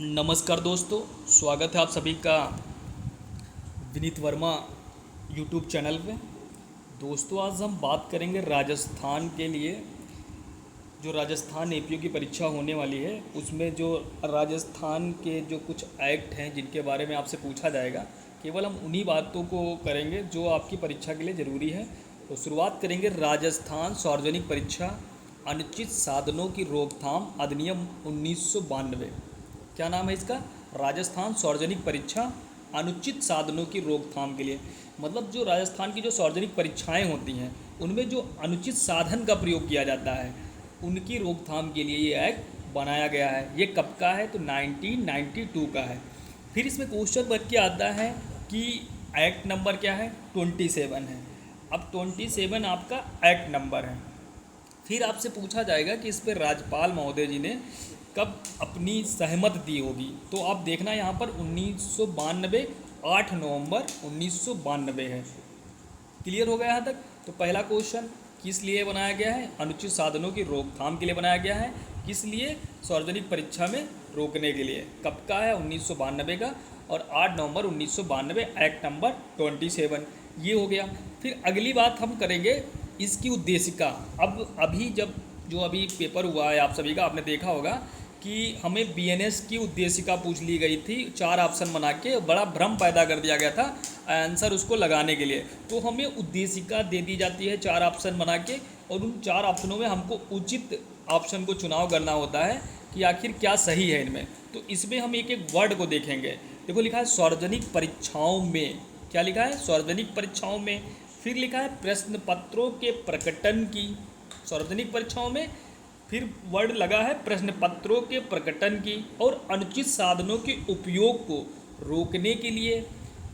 नमस्कार दोस्तों, स्वागत है आप सभी का विनीत वर्मा यूट्यूब चैनल पे। दोस्तों, आज हम बात करेंगे राजस्थान के लिए। जो राजस्थान एपीओ की परीक्षा होने वाली है, उसमें जो राजस्थान के जो कुछ एक्ट हैं जिनके बारे में आपसे पूछा जाएगा, केवल हम उन्हीं बातों को करेंगे जो आपकी परीक्षा के लिए ज़रूरी है। तो शुरुआत करेंगे राजस्थान सार्वजनिक परीक्षा अनुचित साधनों की रोकथाम अधिनियम 1992। क्या नाम है इसका? राजस्थान सार्वजनिक परीक्षा अनुचित साधनों की रोकथाम के लिए। मतलब जो राजस्थान की जो सार्वजनिक परीक्षाएं होती हैं, उनमें जो अनुचित साधन का प्रयोग किया जाता है, उनकी रोकथाम के लिए ये एक्ट बनाया गया है। ये कब का है? तो 1992 का है। फिर इसमें क्वेश्चन बन के आता है कि एक्ट नंबर क्या है? 27 है। अब 27 आपका एक्ट नंबर है। फिर आपसे पूछा जाएगा कि इस पर राज्यपाल महोदय जी ने कब अपनी सहमति दी होगी। तो आप देखना यहाँ पर 1992, 8 नवंबर 1992 है। क्लियर हो गया यहाँ तक? तो पहला क्वेश्चन किस लिए बनाया गया है? अनुचित साधनों की रोकथाम के लिए बनाया गया है। किस लिए? सार्वजनिक परीक्षा में रोकने के लिए। कब का है? 1992 का। और 8 नवंबर 1992, एक्ट नंबर 27। ये हो गया। फिर अगली बात हम करेंगे इसकी उद्देशिका। अब अभी पेपर हुआ है आप सभी का, आपने देखा होगा कि हमें बीएनएस की उद्देशिका पूछ ली गई थी। 4 ऑप्शन बना के बड़ा भ्रम पैदा कर दिया गया था आंसर उसको लगाने के लिए। तो हमें उद्देशिका दे दी जाती है 4 ऑप्शन बना के, और उन 4 ऑप्शनों में हमको उचित ऑप्शन को चुनाव करना होता है कि आखिर क्या सही है इनमें। तो इसमें हम एक एक वर्ड को देखेंगे। देखो, लिखा है सार्वजनिक परीक्षाओं में। क्या लिखा है? सार्वजनिक परीक्षाओं में। फिर लिखा है प्रश्न पत्रों के प्रकटन की। सार्वजनिक परीक्षाओं में फिर वर्ड लगा है प्रश्न पत्रों के प्रकटन की, और अनुचित साधनों के उपयोग को रोकने के लिए।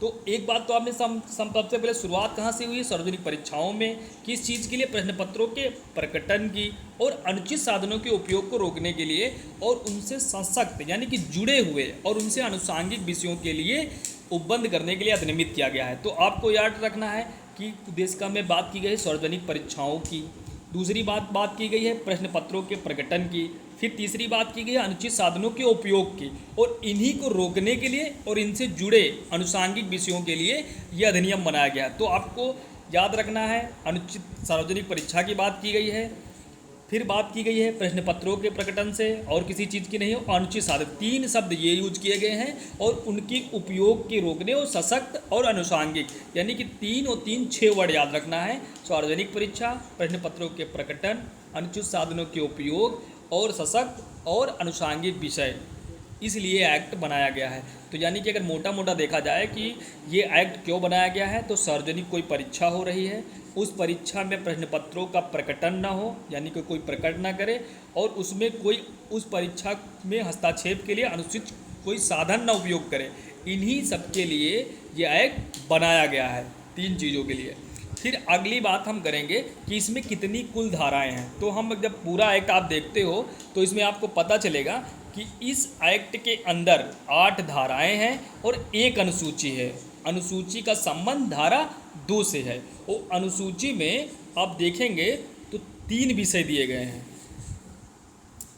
तो एक बात तो आपने सबसे पहले शुरुआत कहाँ से हुई है? सार्वजनिक परीक्षाओं में। किस चीज़ के लिए? प्रश्न पत्रों के प्रकटन की और अनुचित साधनों के उपयोग को रोकने के लिए, और उनसे सशक्त यानी कि जुड़े हुए और उनसे आनुषांगिक विषयों के लिए उपबंध करने के लिए अधिनियमित किया गया है। तो आपको याद रखना है कि उद्देशिका में बात की गई है सार्वजनिक परीक्षाओं की। दूसरी बात की गई है प्रश्न पत्रों के प्रकटन की। फिर तीसरी बात की गई है अनुचित साधनों के उपयोग की, और इन्हीं को रोकने के लिए और इनसे जुड़े आनुषांगिक विषयों के लिए यह अधिनियम बनाया गया। तो आपको याद रखना है, अनुचित सार्वजनिक परीक्षा की बात की गई है, फिर बात की गई है प्रश्न पत्रों के प्रकटन से, और किसी चीज़ की नहीं हो, अनुचित साधन। 3 शब्द ये यूज किए गए हैं, और उनकी उपयोग के रोकने और सशक्त और आनुषांगिक, यानी कि 3 और 3 6 वर्ड याद रखना है। सार्वजनिक परीक्षा, प्रश्न पत्रों के प्रकटन, अनुचित साधनों के उपयोग और सशक्त और आनुषांगिक विषय, इसलिए एक्ट बनाया गया है। तो यानी कि अगर मोटा मोटा देखा जाए कि ये एक्ट क्यों बनाया गया है, तो सार्वजनिक कोई परीक्षा हो रही है, उस परीक्षा में प्रश्न पत्रों का प्रकटन ना हो, यानी कि कोई प्रकट ना करे, और उसमें कोई उस परीक्षा में हस्तक्षेप के लिए अनुचित कोई साधन ना उपयोग करे। इन्हीं सब के लिए ये एक्ट बनाया गया है, 3 चीज़ों के लिए। फिर अगली बात हम करेंगे कि इसमें कितनी कुल धाराएं हैं। तो हम जब पूरा एक्ट आप देखते हो तो इसमें आपको पता चलेगा कि इस एक्ट के अंदर 8 धाराएं हैं और 1 अनुसूची है। अनुसूची का संबंध धारा 2 से है। और अनुसूची में आप देखेंगे तो 3 विषय दिए गए हैं।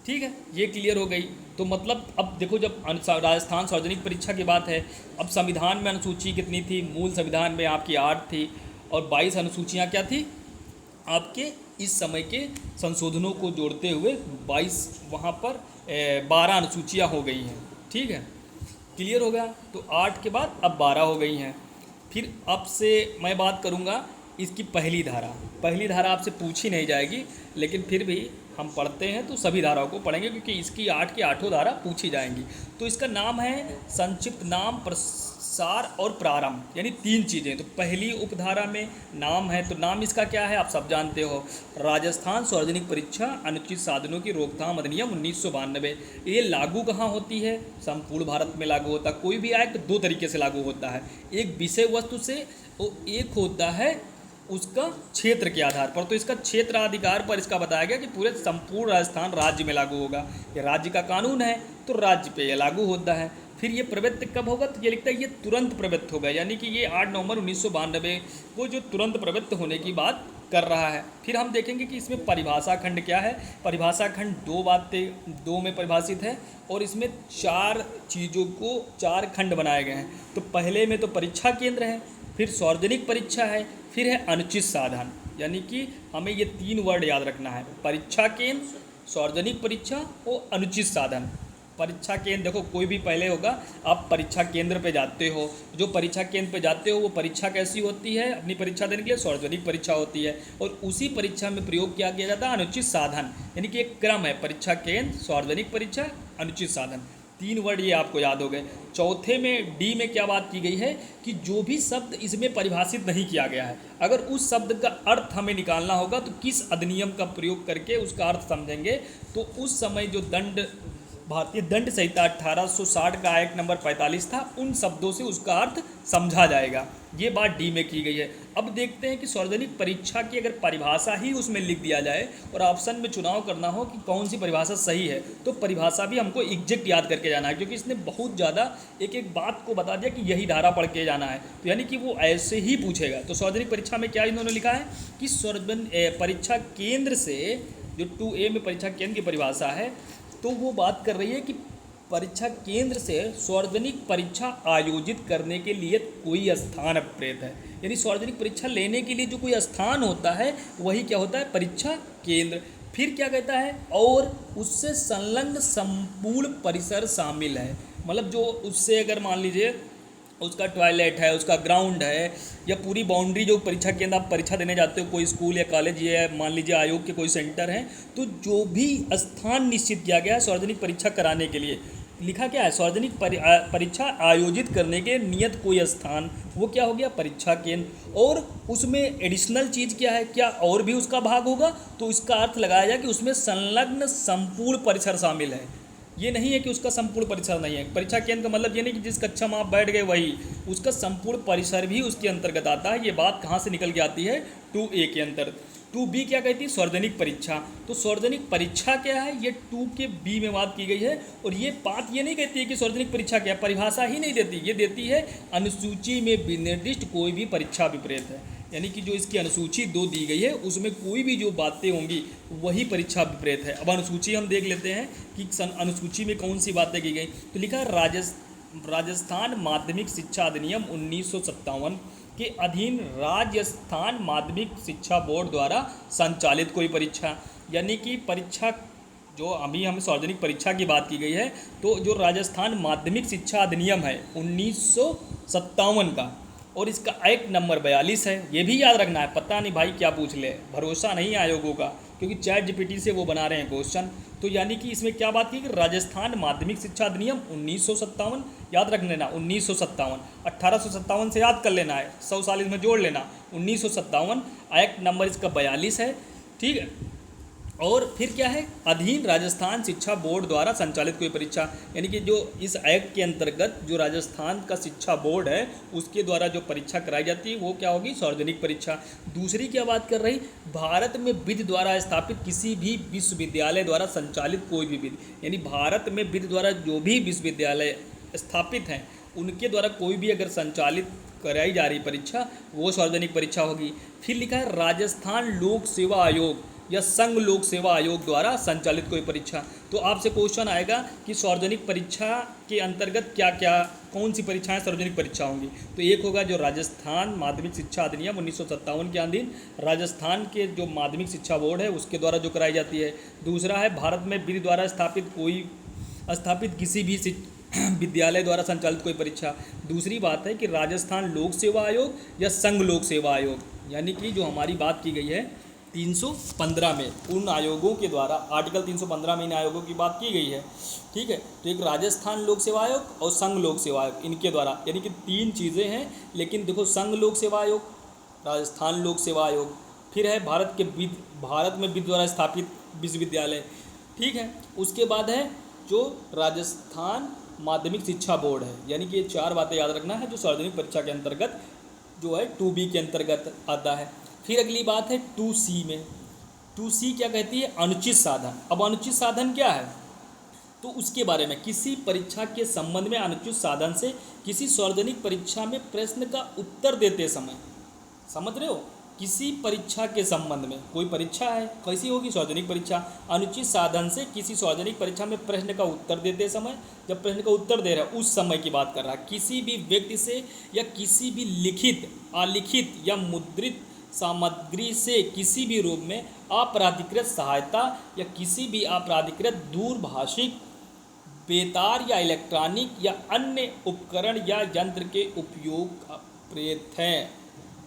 ठीक है, ये क्लियर हो गई। तो मतलब अब देखो, जब राजस्थान सार्वजनिक परीक्षा की बात है, अब संविधान में अनुसूची कितनी थी? मूल संविधान में आपकी 8 थी, और 22 अनुसूचियाँ क्या थी आपके इस समय के संशोधनों को जोड़ते हुए 22, वहाँ पर 12 अनुसूचियाँ हो गई हैं। ठीक है, क्लियर हो गया। तो 8 के बाद अब 12 हो गई हैं। फिर अब से मैं बात करूँगा इसकी पहली धारा आपसे पूछी नहीं जाएगी, लेकिन फिर भी हम पढ़ते हैं तो सभी धाराओं को पढ़ेंगे, क्योंकि इसकी 8 की 8 धारा पूछी जाएंगी। तो इसका नाम है संक्षिप्त नाम, प्रसार और प्रारंभ, यानी 3 चीज़ें। तो पहली उपधारा में नाम है, तो नाम इसका क्या है? आप सब जानते हो, राजस्थान सार्वजनिक परीक्षा अनुचित साधनों की रोकथाम अधिनियम 1992। ये लागू कहाँ होती है? संपूर्ण भारत में लागू होता है। कोई भी एक्ट 2 तरीके से लागू होता है, एक विषय वस्तु से और एक होता है उसका क्षेत्र के आधार पर। तो इसका क्षेत्राधिकार पर इसका बताया गया कि पूरे संपूर्ण राजस्थान राज्य में लागू होगा। ये राज्य का कानून है, तो राज्य पे ये लागू होता है। फिर ये प्रवृत्त कब होगा? तो ये लिखता है ये तुरंत प्रवृत्त होगा, यानी कि ये 8 नवंबर 1992 को जो तुरंत प्रवृत्त होने की बात कर रहा है। फिर हम देखेंगे कि इसमें परिभाषा खंड क्या है। परिभाषा खंड दो में परिभाषित है और इसमें 4 चीज़ों को 4 खंड बनाए गए हैं। तो पहले में तो परीक्षा केंद्र है, फिर सार्वजनिक परीक्षा है, फिर है अनुचित साधन। यानी कि हमें ये 3 वर्ड याद रखना है, परीक्षा केंद्र, सार्वजनिक परीक्षा और अनुचित साधन। परीक्षा केंद्र देखो कोई भी पहले होगा, आप परीक्षा केंद्र पे जाते हो, जो परीक्षा केंद्र पे जाते हो वो परीक्षा कैसी होती है, अपनी परीक्षा देने के लिए सार्वजनिक परीक्षा होती है, और उसी परीक्षा में प्रयोग किया जाता है अनुचित साधन। यानी कि एक क्रम है, परीक्षा केंद्र, सार्वजनिक परीक्षा, अनुचित साधन। 3 वर्ड ये आपको याद हो गए। चौथे में डी में क्या बात की गई है कि जो भी शब्द इसमें परिभाषित नहीं किया गया है, अगर उस शब्द का अर्थ हमें निकालना होगा तो किस अधिनियम का प्रयोग करके उसका अर्थ समझेंगे, तो उस समय जो भारतीय दंड संहिता 1860 का एक्ट नंबर 45 था, उन शब्दों से उसका अर्थ समझा जाएगा। ये बात डी में की गई है। अब देखते हैं कि सार्वजनिक परीक्षा की अगर परिभाषा ही उसमें लिख दिया जाए और ऑप्शन में चुनाव करना हो कि कौन सी परिभाषा सही है, तो परिभाषा भी हमको एग्जैक्ट याद करके जाना है, क्योंकि इसने बहुत ज़्यादा एक एक बात को बता दिया कि यही धारा पढ़ के जाना है, तो यानी कि वो ऐसे ही पूछेगा। तो सार्वजनिक परीक्षा में क्या इन्होंने लिखा है कि परीक्षा केंद्र से, जो 2A में परीक्षा केंद्र की परिभाषा है, तो वो बात कर रही है कि परीक्षा केंद्र से सार्वजनिक परीक्षा आयोजित करने के लिए कोई स्थान प्रेत है। यानी सार्वजनिक परीक्षा लेने के लिए जो कोई स्थान होता है वही क्या होता है, परीक्षा केंद्र। फिर क्या कहता है, और उससे संलग्न संपूर्ण परिसर शामिल है। मतलब जो उससे अगर मान लीजिए उसका टॉयलेट है, उसका ग्राउंड है, या पूरी बाउंड्री, जो परीक्षा केंद्र आप परीक्षा देने जाते हो, कोई स्कूल या कॉलेज या मान लीजिए आयोग के कोई सेंटर है, तो जो भी स्थान निश्चित किया गया है सार्वजनिक परीक्षा कराने के लिए, लिखा क्या है, सार्वजनिक परीक्षा आयोजित करने के नियत कोई स्थान, वो क्या हो गया, परीक्षा केंद्र। और उसमें एडिशनल चीज़ क्या है, क्या और भी उसका भाग होगा, तो इसका अर्थ लगाया जाए कि उसमें संलग्न संपूर्ण परिसर शामिल है। ये नहीं है कि उसका संपूर्ण परिसर नहीं है। परीक्षा केंद्र का मतलब ये नहीं कि जिस कक्षा में आप बैठ गए वही, उसका संपूर्ण परिसर भी उसके अंतर्गत आता है। ये बात कहाँ से निकल के आती है, 2A के अंतर। 2B क्या कहती है, सार्वजनिक परीक्षा। तो सार्वजनिक परीक्षा क्या है, ये 2 के B में बात की गई है। और ये बात ये नहीं कहती है कि सार्वजनिक परीक्षा क्या है, परिभाषा ही नहीं देती, ये देती है अनुसूची में विनिर्दिष्ट कोई भी परीक्षा विपरीत है। यानी कि जो इसकी अनुसूची 2 दी गई है उसमें कोई भी जो बातें होंगी वही परीक्षा विपरीत है। अब अनुसूची हम देख लेते हैं कि अनुसूची में कौन सी बातें की गई। तो लिखा है राजस्थान माध्यमिक शिक्षा अधिनियम 1957 के अधीन राजस्थान माध्यमिक शिक्षा बोर्ड द्वारा संचालित कोई परीक्षा। यानी कि परीक्षा जो अभी हम सार्वजनिक परीक्षा की बात की गई है, तो जो राजस्थान माध्यमिक शिक्षा अधिनियम है 1957 का, और इसका एक्ट नंबर 42 है। ये भी याद रखना है, पता नहीं भाई क्या पूछ ले, भरोसा नहीं आयोगों का, क्योंकि ChatGPT से वो बना रहे हैं क्वेश्चन। तो यानी कि इसमें क्या बात की कि राजस्थान माध्यमिक शिक्षा अधिनियम 1957, याद रख लेना 1957, 1857 से याद कर लेना है, 100 साल इसमें जोड़ लेना, 1957 एक्ट नंबर इसका 42 है, ठीक है। और फिर क्या है, अधीन राजस्थान शिक्षा बोर्ड द्वारा संचालित कोई परीक्षा। यानी कि जो इस एक्ट के अंतर्गत जो राजस्थान का शिक्षा बोर्ड है उसके द्वारा जो परीक्षा कराई जाती है वो क्या होगी, सार्वजनिक परीक्षा। दूसरी क्या बात कर रही, भारत में विधि द्वारा स्थापित किसी भी विश्वविद्यालय द्वारा संचालित कोई भी विधि, यानी भारत में विधि द्वारा जो भी विश्वविद्यालय स्थापित हैं उनके द्वारा कोई भी अगर संचालित कराई जा रही परीक्षा वो सार्वजनिक परीक्षा होगी। फिर लिखा है राजस्थान लोक सेवा आयोग या संघ लोक सेवा आयोग द्वारा संचालित कोई परीक्षा। तो आपसे क्वेश्चन आएगा कि सार्वजनिक परीक्षा के अंतर्गत क्या क्या कौन सी परीक्षाएं सार्वजनिक परीक्षा होंगी। तो एक होगा जो राजस्थान माध्यमिक शिक्षा अधिनियम 1957 के अधीन राजस्थान के जो माध्यमिक शिक्षा बोर्ड है उसके द्वारा जो कराई जाती है। दूसरा है भारत में विधि द्वारा स्थापित किसी भी विद्यालय द्वारा संचालित कोई परीक्षा। दूसरी बात है कि राजस्थान लोक सेवा आयोग या संघ लोक सेवा आयोग, यानी कि जो हमारी बात की गई है 315 में, उन आयोगों के द्वारा, आर्टिकल 315 में इन आयोगों की बात की गई है, ठीक है। तो एक राजस्थान लोक सेवा आयोग और संघ लोक सेवा आयोग, इनके द्वारा, यानी कि 3 चीज़ें हैं। लेकिन देखो, संघ लोक सेवा आयोग, राजस्थान लोक सेवा आयोग, फिर है भारत में विधि द्वारा स्थापित विश्वविद्यालय, ठीक है। उसके बाद है जो राजस्थान माध्यमिक शिक्षा बोर्ड है। यानी कि ये 4 बातें याद रखना है जो सार्वजनिक परीक्षा के अंतर्गत जो है 2B के अंतर्गत आता है। फिर अगली बात है 2C में। 2C क्या कहती है, अनुचित साधन। अब अनुचित साधन क्या है, तो उसके बारे में, किसी परीक्षा के संबंध में अनुचित साधन से किसी सार्वजनिक परीक्षा में प्रश्न का उत्तर देते समय, समझ रहे हो, किसी परीक्षा के संबंध में, कोई परीक्षा है, कैसी होगी, सार्वजनिक परीक्षा, अनुचित साधन से किसी सार्वजनिक परीक्षा में प्रश्न का उत्तर देते समय, जब प्रश्न का उत्तर दे रहा है उस समय की बात कर रहा है, किसी भी व्यक्ति से या किसी भी लिखित, अलिखित या मुद्रित सामग्री से किसी भी रूप में अपराधिकृत सहायता या किसी भी अपराधिकृत दूरभाषिक, बेतार या इलेक्ट्रॉनिक या अन्य उपकरण या यंत्र के उपयोग प्रेरित हैं।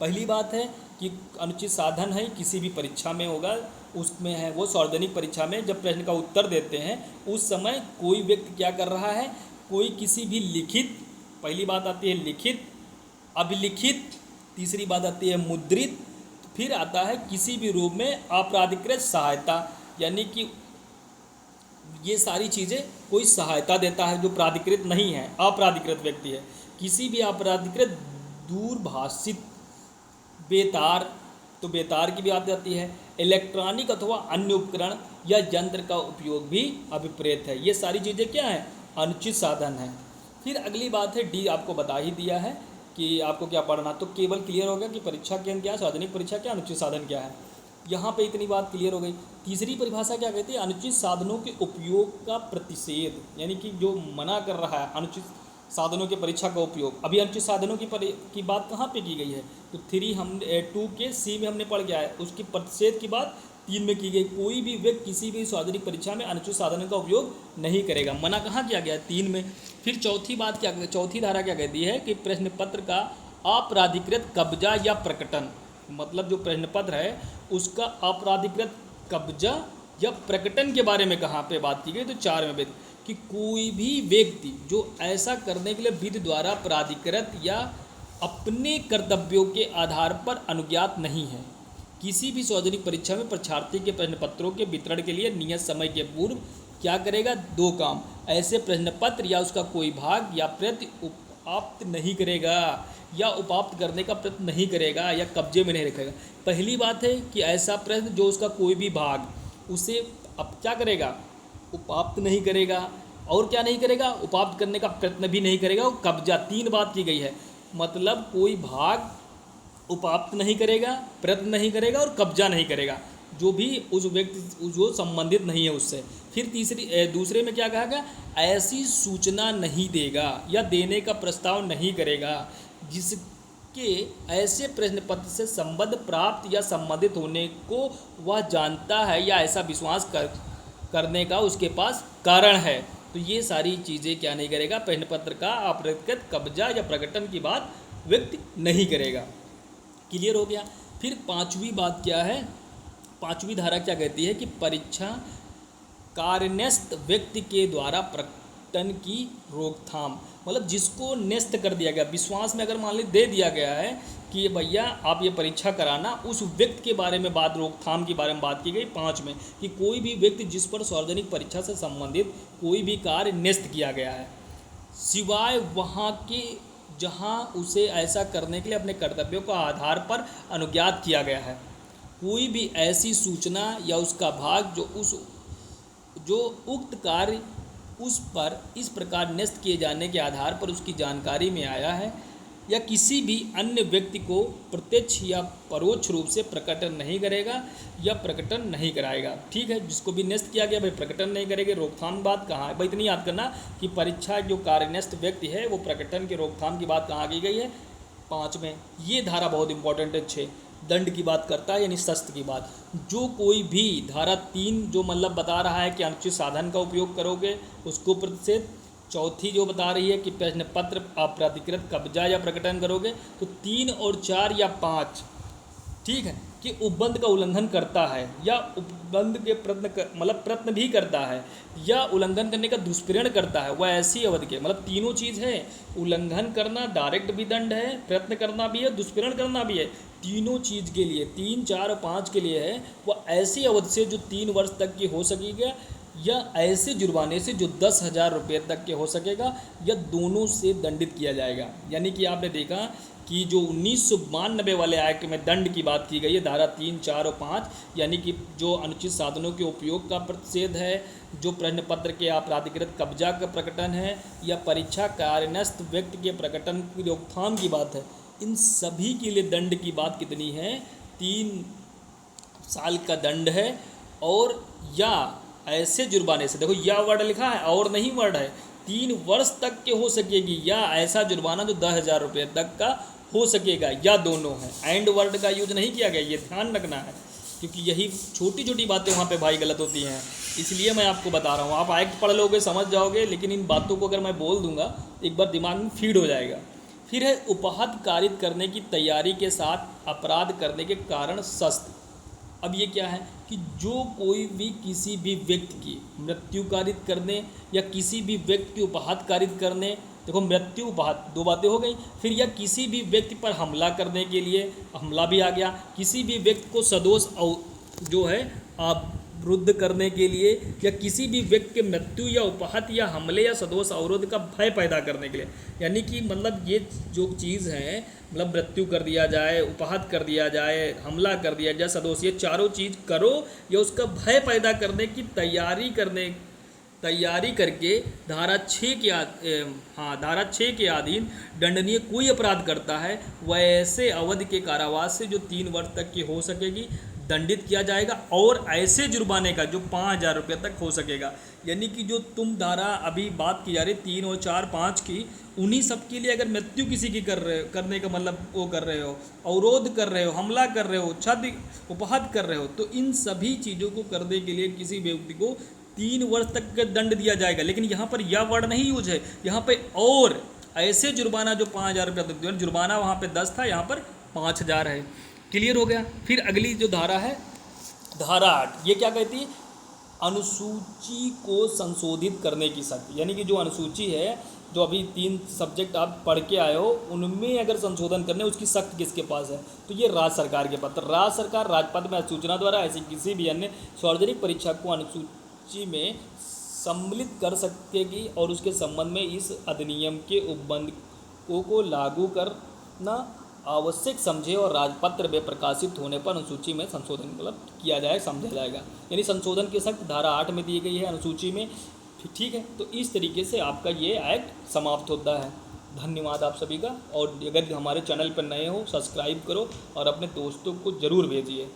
पहली बात है कि अनुचित साधन है, किसी भी परीक्षा में होगा, उसमें है वो सार्वजनिक परीक्षा में जब प्रश्न का उत्तर देते हैं उस समय कोई व्यक्ति क्या कर रहा है, कोई किसी भी लिखित, पहली बात आती है लिखित, अभिलिखित, तीसरी बात आती है मुद्रित, फिर आता है किसी भी रूप में अपराधिकृत सहायता, यानी कि ये सारी चीज़ें कोई सहायता देता है जो प्राधिकृत नहीं है, अपराधिकृत व्यक्ति है, किसी भी अपराधिकृत दूरभाषित, बेतार, तो बेतार की भी बात आती है, इलेक्ट्रॉनिक अथवा अन्य उपकरण या यंत्र का उपयोग भी अभिप्रेत है। ये सारी चीज़ें क्या हैं, अनुचित साधन है। फिर अगली बात है डी, आपको बता ही दिया है कि आपको क्या पढ़ना, तो केवल क्लियर होगा कि परीक्षा के क्या है, सार्वजनिक परीक्षा क्या, अनुचित साधन क्या है, यहाँ पे इतनी बात क्लियर हो गई। तीसरी परिभाषा क्या कहती है, अनुचित साधनों के उपयोग का प्रतिषेध, यानी कि जो मना कर रहा है अनुचित साधनों के परीक्षा का उपयोग। अभी अनुचित साधनों की बात कहाँ पे की गई है, तो 2 के सी में हमने पढ़ गया है, उसकी प्रतिषेध की बात 3 में की गई। कोई भी व्यक्ति किसी भी सार्वजनिक परीक्षा में अनुचित साधनों का उपयोग नहीं करेगा, मना कहाँ किया गया है, 3 में। फिर चौथी बात क्या, चौथी धारा क्या कहती है कि प्रश्न पत्र का अपराधिकृत कब्जा या प्रकटन, मतलब जो प्रश्न पत्र है उसका अपराधिकृत कब्जा या प्रकटन के बारे में कहाँ पे बात की गई, तो 4 में बात कि कोई भी व्यक्ति जो ऐसा करने के लिए विधि द्वारा प्राधिकृत या अपने कर्तव्यों के आधार पर अनुज्ञात नहीं है, किसी भी सार्वजनिक परीक्षा में परीक्षार्थी के प्रश्न पत्रों के वितरण के लिए नियत समय के पूर्व क्या करेगा, 2 काम, ऐसे प्रश्न पत्र या उसका कोई भाग या प्रति उपाप्त नहीं करेगा या उपाप्त करने का प्रयत्न नहीं करेगा या कब्जे में नहीं रखेगा। पहली बात है कि ऐसा प्रश्न जो उसका कोई भी भाग, उसे अब क्या करेगा, उपाप्त नहीं करेगा, और क्या नहीं करेगा, उपाप्त करने का प्रयत्न भी नहीं करेगा, और कब्जा, 3 बात की गई है, मतलब कोई भाग उपाप्त नहीं करेगा, प्रयत्न नहीं करेगा और कब्जा नहीं करेगा, जो भी उस व्यक्ति जो संबंधित नहीं है उससे। फिर दूसरे में क्या कहा गया, ऐसी सूचना नहीं देगा या देने का प्रस्ताव नहीं करेगा जिसके ऐसे प्रश्न पत्र से संबद्ध प्राप्त या संबंधित होने को वह जानता है या ऐसा विश्वास करने का उसके पास कारण है। तो ये सारी चीज़ें क्या नहीं करेगा, प्रश्न पत्र का अपराधिकृत कब्जा या प्रकटन की बात व्यक्ति नहीं करेगा। क्लियर हो गया। फिर 5वीं बात क्या है, 5वीं धारा क्या कहती है कि परीक्षा कार्यन्यस्त व्यक्ति के द्वारा प्रकटन की रोकथाम, मतलब जिसको न्यस्त कर दिया गया, विश्वास में अगर मान ली दे दिया गया है कि भैया आप ये परीक्षा कराना, उस व्यक्ति के बारे में बात, रोकथाम के बारे में बात की गई 5 में, कि कोई भी व्यक्ति जिस पर सार्वजनिक परीक्षा से संबंधित कोई भी कार्य न्यस्त किया गया है, सिवाय वहाँ के जहाँ उसे ऐसा करने के लिए अपने कर्तव्यों को आधार पर अनुज्ञात किया गया है, कोई भी ऐसी सूचना या उसका भाग जो उक्त कार्य उस पर इस प्रकार न्यस्त किए जाने के आधार पर उसकी जानकारी में आया है या किसी भी अन्य व्यक्ति को प्रत्यक्ष या परोक्ष रूप से प्रकटन नहीं करेगा या प्रकटन नहीं कराएगा। ठीक है, जिसको भी न्यस्त किया गया भाई प्रकटन नहीं करेंगे। रोकथाम बात कहाँ है भाई, इतनी याद करना कि परीक्षा जो कार्यन्यस्त व्यक्ति है वो प्रकटन के रोकथाम की बात कहाँ की गई है, 5 में। ये धारा बहुत इंपॉर्टेंट है। 6 दंड की बात करता है, यानी शस्त्र की बात। जो कोई भी धारा 3 जो मतलब बता रहा है कि अनुचित साधन का उपयोग करोगे उसको प्रतिषेध, 4थी जो बता रही है कि प्रश्न पत्र अपराधिकृत कब्जा या प्रकटन करोगे, तो 3 और 4 या 5 ठीक है कि उपबंध का उल्लंघन करता है या उपबंध के प्रयत्न भी करता है या उल्लंघन करने का दुष्प्रेरण करता है, वह ऐसी अवधि के, मतलब तीनों चीज़ है, उल्लंघन करना डायरेक्ट भी दंड है, प्रयत्न करना भी है, दुष्प्रेरण करना भी है, तीनों चीज़ के लिए 3, 4 और 5 के लिए है, वह ऐसी अवधि से जो 3 वर्ष तक की हो सकेगा या ऐसे जुर्माने से जो 10,000 रुपये तक के हो सकेगा या दोनों से दंडित किया जाएगा। यानी कि आपने देखा कि जो 1992 वाले एक्ट में दंड की बात की गई है, धारा 3, 4 और 5, यानी कि जो अनुचित साधनों के उपयोग का प्रतिषेध है, जो प्रश्न पत्र के अपराधिकृत कब्जा का प्रकटन है या परीक्षा कार्यन्यस्त व्यक्ति के प्रकटन की रोकथाम की बात है, इन सभी के लिए दंड की बात कितनी है, 3 साल का दंड है, और या ऐसे जुर्माने से, देखो या वर्ड लिखा है और नहीं वर्ड है, 3 वर्ष तक के हो सकेगी, या ऐसा जुर्माना जो 10,000 रुपये तक का हो सकेगा, या दोनों है। एंड वर्ड का यूज नहीं किया गया, ये ध्यान रखना है, क्योंकि यही छोटी छोटी बातें वहाँ पे भाई गलत होती हैं, इसलिए मैं आपको बता रहा हूँ। आप एक्ट पढ़ लोगे, समझ जाओगे, लेकिन इन बातों को अगर मैं बोल दूंगा एक बार दिमाग में फीड हो जाएगा। फिर है उपहद कारित करने की तैयारी के साथ अपराध करने के कारण शस्त्र। अब ये क्या है कि जो कोई भी किसी भी व्यक्ति की मृत्यु कारित करने या किसी भी व्यक्ति की उपहत कारित करने, देखो मृत्यु उपहत 2 बातें हो गई, फिर या किसी भी व्यक्ति पर हमला करने के लिए, हमला भी आ गया, किसी भी व्यक्ति को सदोष जो है अवरुद्ध करने के लिए, या किसी भी व्यक्ति के मृत्यु या उपहत या हमले या सदोष अवरोध का भय पैदा करने के लिए। यानी कि मतलब ये जो चीज़ है, मतलब मृत्यु कर दिया जाए, उपहत कर दिया जाए, हमला कर दिया जाए, सदोष, ये चारों चीज़ करो या उसका भय पैदा करने की तैयारी करके धारा 6 के अधीन दंडनीय कोई अपराध करता है, वैसे अवधि के कारावास से जो 3 वर्ष तक की हो सकेगी दंडित किया जाएगा, और ऐसे जुर्माने का जो 5,000 रुपये तक हो सकेगा। यानी कि जो तुम धारा अभी बात की जा रही 3 और 4, 5 की, उन्हीं सब के लिए अगर मृत्यु किसी की करने का मतलब वो कर रहे हो, अवरोध कर रहे हो, हमला कर रहे हो, छद उपहत कर रहे हो, तो इन सभी चीज़ों को करने के लिए किसी व्यक्ति को 3 वर्ष तक का दंड दिया जाएगा। लेकिन यहाँ पर यह वर्ड नहीं यूज है, यहाँ पे और ऐसे जुर्माना जो 5,000 रुपये, जुर्माना वहाँ पे 10 था, यहाँ पर 5,000 है। क्लियर हो गया। फिर अगली जो धारा है, धारा 8, ये क्या कहती है? अनुसूची को संशोधित करने की शक्ति। यानी कि जो अनुसूची है, जो अभी 3 सब्जेक्ट आप पढ़ के आए हो, उनमें अगर संशोधन करने, उसकी शक्ति किसके पास है? तो ये राज्य सरकार के पास। राज्य सरकार राजपत्र में अधिसूचना द्वारा ऐसी किसी भी अन्य सार्वजनिक परीक्षा को अनुसूची में सम्मिलित कर सकेगी, और उसके संबंध में इस अधिनियम के उपबंधों को लागू करना आवश्यक समझे, और राजपत्र में प्रकाशित होने पर अनुसूची में संशोधन मतलब किया जाए, समझा जाएगा। यानी संशोधन की शक्ति धारा 8 में दी गई है अनुसूची में। ठीक है, तो इस तरीके से आपका ये एक्ट समाप्त होता है। धन्यवाद आप सभी का, और अगर हमारे चैनल पर नए हो सब्सक्राइब करो और अपने दोस्तों को ज़रूर भेजिए।